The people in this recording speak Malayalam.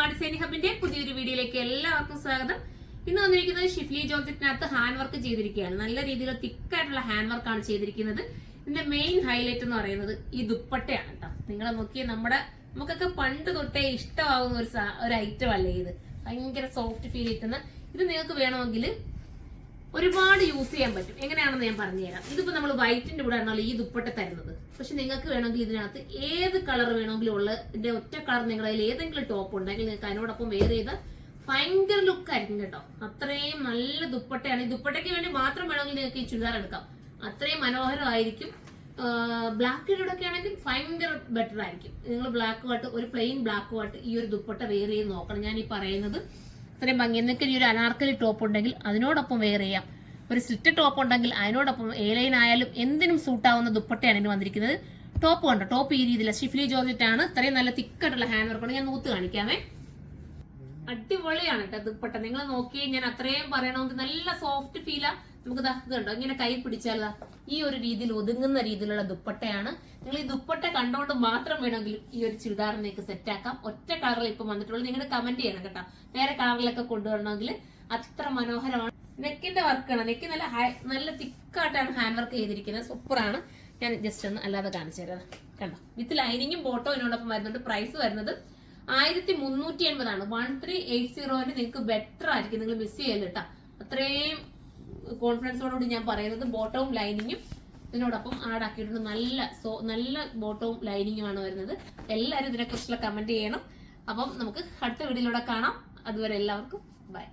ഉമാ ഡിസൈനിങ് ഹബിന്റെ പുതിയൊരു വീഡിയോയിലേക്ക് എല്ലാവർക്കും സ്വാഗതം. ഇന്ന് വന്നിരിക്കുന്നത് ഷിഫ്ലി ജോർജറ്റിനകത്ത് ഹാൻഡ് വർക്ക് ചെയ്തിരിക്കുകയാണ്. നല്ല രീതിയിൽ തിക്കായിട്ടുള്ള ഹാൻഡ് വർക്കാണ് ചെയ്തിരിക്കുന്നത്. ഇതിന്റെ മെയിൻ ഹൈലൈറ്റ് എന്ന് പറയുന്നത് ഈ ദുപ്പട്ടയാണ് കേട്ടോ. നിങ്ങളെ നോക്കിയ നമുക്കൊക്കെ പണ്ട് തൊട്ടേ ഇഷ്ടമാവുന്ന ഒരു ഐറ്റം അല്ലേ ഇത്. ഭയങ്കര സോഫ്റ്റ് ഫീൽ കിട്ടുന്ന ഇത്. നിങ്ങൾക്ക് വേണമെങ്കിൽ ഒരുപാട് യൂസ് ചെയ്യാൻ പറ്റും. എങ്ങനെയാണെന്ന് ഞാൻ പറഞ്ഞുതരാം. ഇതിപ്പോ നമ്മൾ വൈറ്റിന്റെ കൂടെ ആണല്ലോ ഈ ദുപ്പട്ട തരുന്നത്. പക്ഷെ നിങ്ങൾക്ക് വേണമെങ്കിൽ ഇതിനകത്ത് ഏത് കളർ വേണമെങ്കിലും ഉള്ള ഇതിന്റെ ഒറ്റ കളർ നിങ്ങളിൽ ഏതെങ്കിലും ടോപ്പ് ഉണ്ടെങ്കിൽ നിങ്ങൾക്ക് അതിനോടൊപ്പം വെയർ ചെയ്ത് ഭയങ്കര ലുക്ക് ആയിരിക്കും കേട്ടോ. അത്രയും നല്ല ദുപ്പട്ടയാണ്. ഈ ദുപ്പട്ടയ്ക്ക് വേണ്ടി മാത്രം വേണമെങ്കിൽ നിങ്ങൾക്ക് ഈ ചുരിദാർ എടുക്കാം. അത്രയും മനോഹരമായിരിക്കും. ബ്ലാക്കിലൂടെ ഒക്കെ ആണെങ്കിൽ ഭയങ്കര ബെറ്റർ ആയിരിക്കും. നിങ്ങൾ ബ്ലാക്കുമായിട്ട് ഒരു പ്ലെയിൻ ബ്ലാക്കുമായിട്ട് ഈ ഒരു ദുപ്പട്ട വെയർ ചെയ്ത് നോക്കണം. ഞാൻ ഈ പറയുന്നത് ഇത്രയും ഭംഗി. നിങ്ങൾക്ക് ഈ ഒരു അനാർക്കലി ടോപ്പ് ഉണ്ടെങ്കിൽ അതിനോടൊപ്പം വെയർ ചെയ്യാം. ഒരു സ്ലിറ്റ് ടോപ്പ് ഉണ്ടെങ്കിൽ അതിനോടൊപ്പം എലൈൻ ആയാലും എന്തിനും സൂട്ടാവുന്ന ദുപ്പട്ടയാണ് ഇതിന് വന്നിരിക്കുന്നത്. ടോപ്പ് കണ്ടോ, ടോപ്പ് ഈ രീതിയിലാണ്. ഷിഫ്ലി ജോർജറ്റ് ആണ്. ഇത്രയും നല്ല തിക്കായിട്ടുള്ള ഹാൻഡ് വർക്കാണ്. ഞാൻ നൂത്ത് കാണിക്കാമേ. അടിപൊളിയാണ് കേട്ടോ ദുപ്പട്ട. നിങ്ങൾ നോക്കിയേ, ഞാൻ അത്രയും പറയണമെങ്കിൽ നല്ല സോഫ്റ്റ് ഫീലാ. നമുക്ക് ഇത് കണ്ടോ, ഇങ്ങനെ കൈ പിടിച്ചാൽ ഈ ഒരു രീതിയിൽ ഒതുങ്ങുന്ന രീതിയിലുള്ള ദുപ്പട്ടയാണ്. നിങ്ങൾ ഈ ദുപ്പട്ട കണ്ടോണ്ട് മാത്രം വേണമെങ്കിൽ ഈ ഒരു ചുരിദാറിനേക്ക് സെറ്റ് ആക്കാം. ഒറ്റ കളറിൽ ഇപ്പൊ വന്നിട്ടുള്ളൂ. നിങ്ങൾ കമന്റ് ചെയ്യണം കേട്ടോ. വേറെ കളറിലൊക്കെ കൊണ്ടുവരണമെങ്കിൽ അത്ര മനോഹരമാണ്. നെക്കിന്റെ വർക്കാണ്. നെക്ക് നല്ല തിക്കായിട്ടാണ് ഹാൻഡ് വർക്ക് ചെയ്തിരിക്കുന്നത്. സൂപ്പറാണ്. ഞാൻ ജസ്റ്റ് ഒന്ന് അല്ലാതെ കാണിച്ചു തരാം. കണ്ടോ, വിത്ത് ലൈനിങ്ങും ബോട്ടോ ഇതിനോടൊപ്പം വരുന്നുണ്ട്. പ്രൈസ് വരുന്നത് 1380 1380. നിങ്ങൾക്ക് ബെറ്റർ ആയിരിക്കും. നിങ്ങൾ മിസ് ചെയ്യല്ല കേട്ടോ. അത്രയും കോൺഫിഡൻസോടുകൂടി ഞാൻ പറയുന്നത്. ബോട്ടവും ലൈനിങ്ങും ഇതിനോടൊപ്പം ആഡ് ആക്കിയിട്ടുണ്ട്. നല്ല ബോട്ടവും ലൈനിങ്ങുമാണ് വരുന്നത്. എല്ലാവരും ഇതിനെക്കുറിച്ചുള്ള കമന്റ് ചെയ്യണം. അപ്പം നമുക്ക് അടുത്ത വീഡിയോയിലൂടെ കാണാം. അതുവരെ എല്ലാവർക്കും ബൈ.